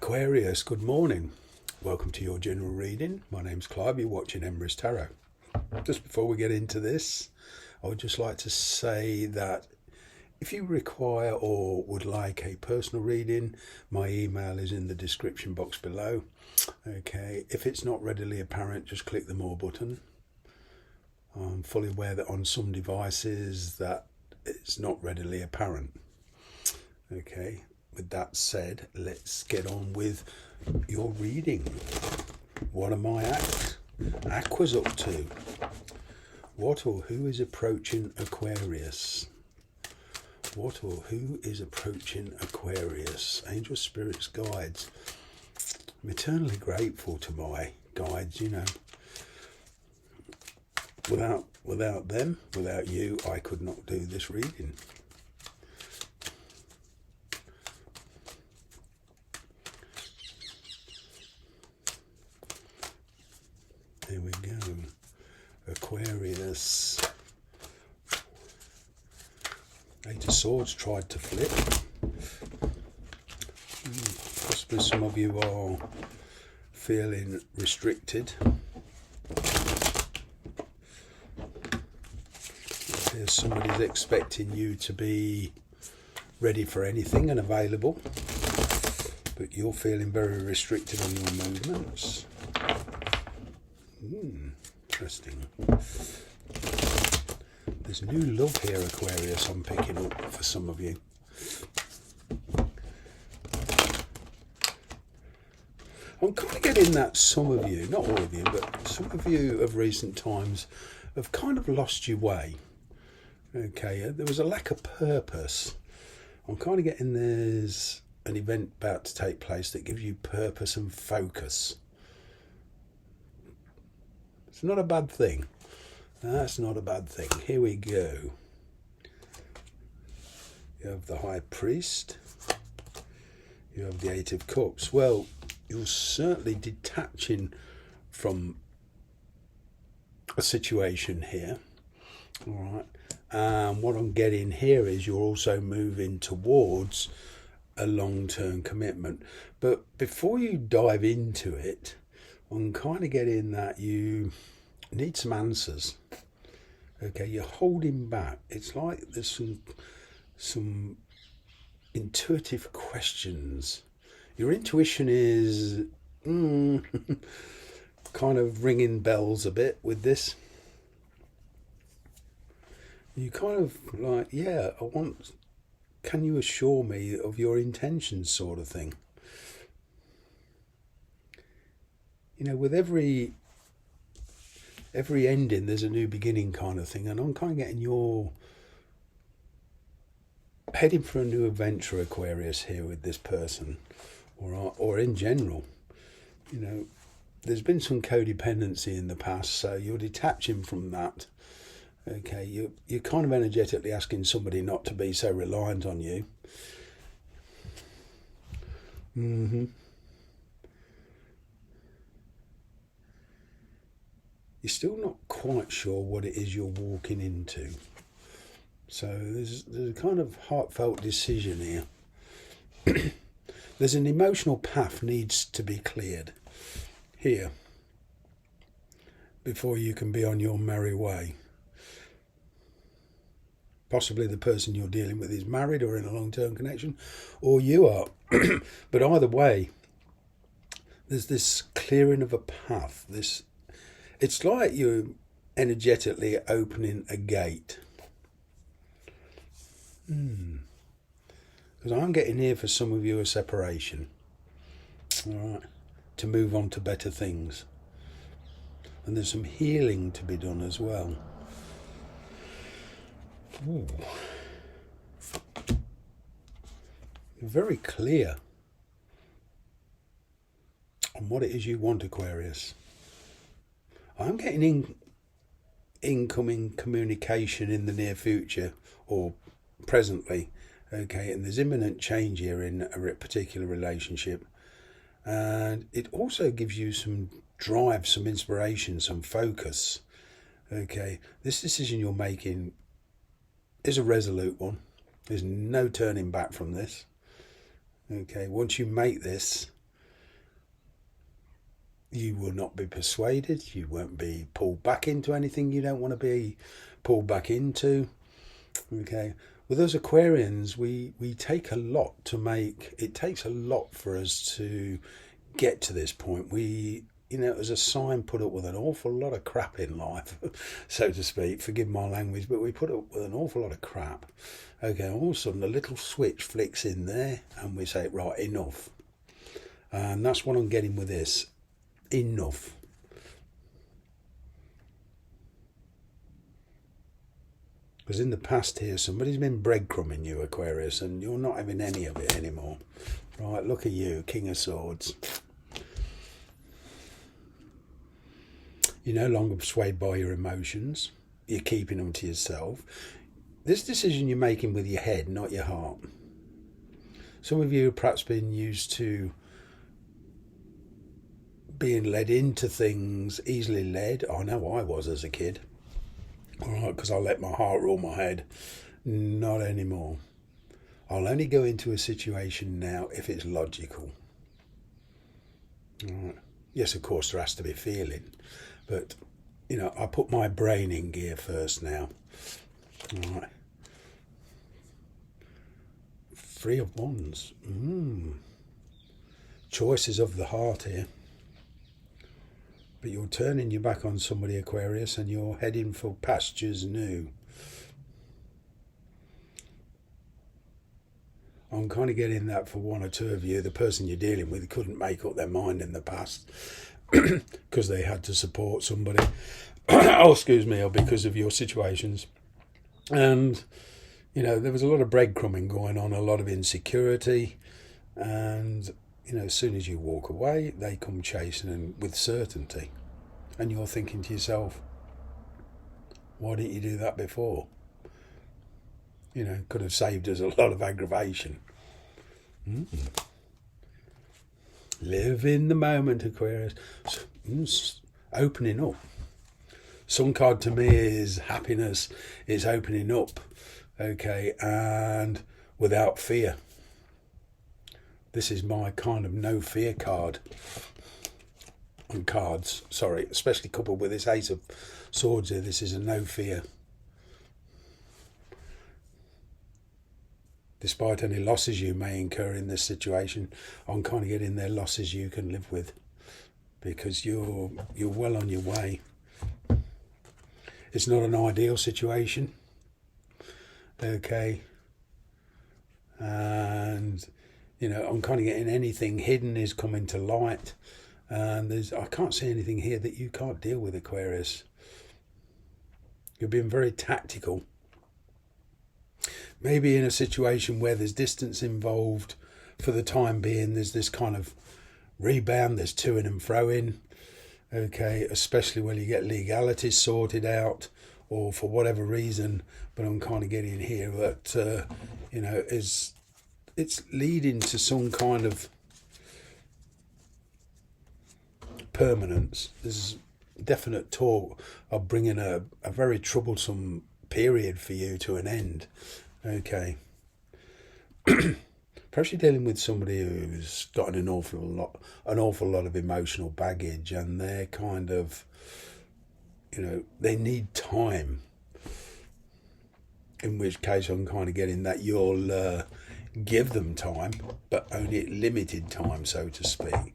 Aquarius, good morning. Welcome to your general reading. My name's Clive, you're watching Emrys Tarot. Just before we get into this, I would just like to say that if you require or would like a personal reading, my email is in the description box below. Okay, if it's not readily apparent, just click the more button. I'm fully aware that on some devices that it's not readily apparent. Okay, with that said, let's get on with your reading. What am I Aqua's up to? What or who is approaching Aquarius? What or who is approaching Aquarius? Angel, spirits, guides. I'm eternally grateful to my guides, you know. Without them, without you, I could not do this reading. There we go. Aquarius. Eight of Swords tried to flip. Possibly some of you are feeling restricted. There's somebody's expecting you to be ready for anything and available, but you're feeling very restricted on your movements. Interesting. There's new love here, Aquarius, I'm picking up for some of you. I'm kind of getting that some of you, not all of you, but some of you of recent times have kind of lost your way. Okay, there was a lack of purpose. I'm kind of getting there's an event about to take place that gives you purpose and focus. It's not a bad thing. That's not a bad thing. Here we go. You have the High Priest. You have the Eight of Cups. Well, you're certainly detaching from a situation here. All right. What I'm getting here is you're also moving towards a long-term commitment. But before you dive into it, I'm kind of getting that you need some answers. Okay, you're holding back. It's like there's some intuitive questions. Your intuition is kind of ringing bells a bit with this. You kind of like, yeah, can you assure me of your intentions, sort of thing. You know, with every ending, there's a new beginning kind of thing. And I'm kind of getting you're heading for a new adventure, Aquarius, here with this person. Or in general. You know, there's been some codependency in the past, so you're detaching from that. Okay, you're kind of energetically asking somebody not to be so reliant on you. You're still not quite sure what it is you're walking into. So there's a kind of heartfelt decision here. There's an emotional path needs to be cleared here before you can be on your merry way. Possibly the person you're dealing with is married or in a long-term connection, or you are. But either way, there's this clearing of a path. It's like you're energetically opening a gate. Because I'm getting here for some of you a separation. All right, to move on to better things. And there's some healing to be done as well. Ooh. You're very clear on what it is you want, Aquarius. I'm getting incoming communication in the near future or presently. Okay, and there's imminent change here in a particular relationship. And it also gives you some drive, some inspiration, some focus. Okay, this decision you're making is a resolute one. There's no turning back from this. Okay, once you make this, You will not be persuaded. You won't be pulled back into anything you don't want to be pulled back into. Okay. With us Aquarians, we take a lot to make. It takes a lot for us to get to this point. We, as a sign, put up with an awful lot of crap in life, so to speak. Forgive my language, but we put up with an awful lot of crap. Okay, all of a sudden a little switch flicks in there and we say, right, enough. And that's what I'm getting with this. Enough. Because in the past here, somebody's been breadcrumbing you, Aquarius, and you're not having any of it anymore. Right, look at you, King of Swords. You're no longer swayed by your emotions. You're keeping them to yourself. This decision you're making with your head, not your heart. Some of you have perhaps been used to being led into things, easily led. I know I was as a kid. All right, because I let my heart rule my head. Not anymore. I'll only go into a situation now if it's logical. All right. Yes, of course, there has to be feeling. But, I put my brain in gear first now. All right. Three of Wands. Choices of the heart here. But you're turning your back on somebody, Aquarius, and you're heading for pastures new. I'm kind of getting that for one or two of you. The person you're dealing with couldn't make up their mind in the past because they had to support somebody. Oh, excuse me, or because of your situations. And, there was a lot of breadcrumbing going on, a lot of insecurity. And, as soon as you walk away, they come chasing and with certainty. And you're thinking to yourself, why didn't you do that before? Could have saved us a lot of aggravation. Live in the moment, Aquarius. Opening up. Sun card to me is happiness. It's opening up. Okay, and without fear. This is my kind of no fear card. On cards, sorry, especially coupled with this Ace of Swords here. This is a no fear. Despite any losses you may incur in this situation, I'm kind of getting there losses you can live with, because you're well on your way. It's not an ideal situation, okay, and I'm kind of getting anything hidden is coming to light, and I can't see anything here that you can't deal with, Aquarius. You're being very tactical. Maybe in a situation where there's distance involved for the time being, there's this kind of rebound, there's to-ing and fro-in, okay, especially when you get legalities sorted out or for whatever reason. But I'm kind of getting here that, it's leading to some kind of permanence. There's definite talk of bringing a very troublesome period for you to an end. Okay. Perhaps you're dealing with somebody who's got an awful lot of emotional baggage, and they're kind of, they need time. In which case, I'm kind of getting that you'll give them time, but only limited time, so to speak.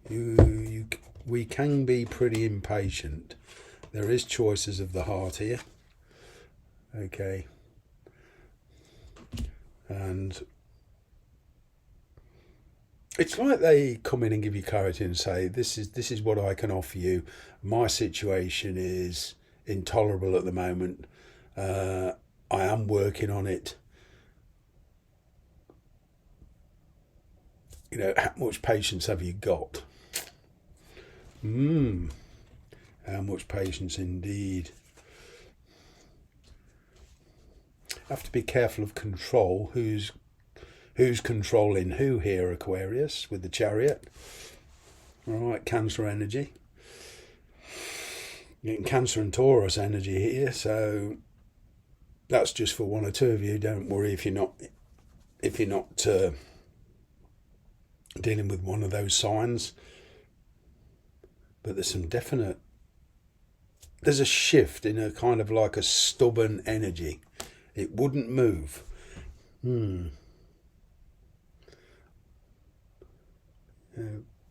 We can be pretty impatient. There is choices of the heart here. Okay. And it's like they come in and give you clarity and say, this is what I can offer you. My situation is intolerable at the moment. I am working on it. How much patience have you got? How much patience indeed. Have to be careful of control. Who's controlling who here, Aquarius, with the Chariot? All right, Cancer energy. Getting Cancer and Taurus energy here, so that's just for one or two of you. Don't worry if you're not dealing with one of those signs. but there's some definite, there's a shift in a kind of like a stubborn energy. It wouldn't move.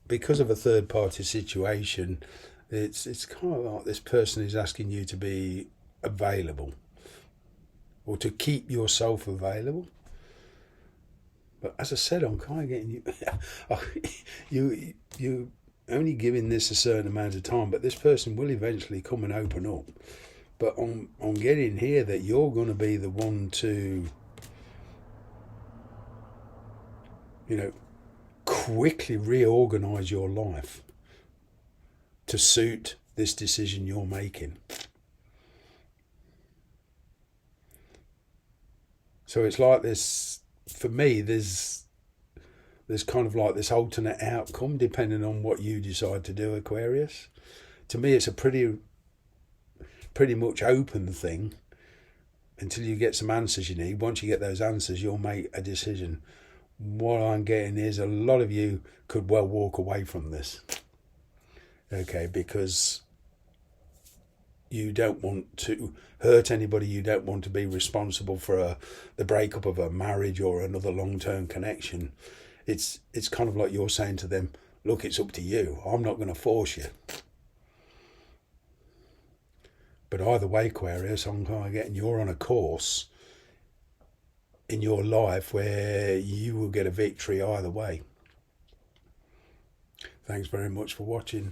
Because of a third party situation, it's kind of like this person is asking you to be available or to keep yourself available. But as I said, I'm kind of getting you only giving this a certain amount of time, but this person will eventually come and open up. But I'm getting here that you're going to be the one to, quickly reorganize your life to suit this decision you're making. So it's like this, for me, there's kind of like this alternate outcome depending on what you decide to do, Aquarius. To me, it's a pretty much open thing until you get some answers you need. Once you get those answers, you'll make a decision. What I'm getting is a lot of you could well walk away from this. Okay, because you don't want to hurt anybody. You don't want to be responsible for the breakup of a marriage or another long-term connection. It's kind of like you're saying to them, look, it's up to you. I'm not going to force you. But either way, Aquarius, I'm kind of getting you're on a course in your life where you will get a victory either way. Thanks very much for watching.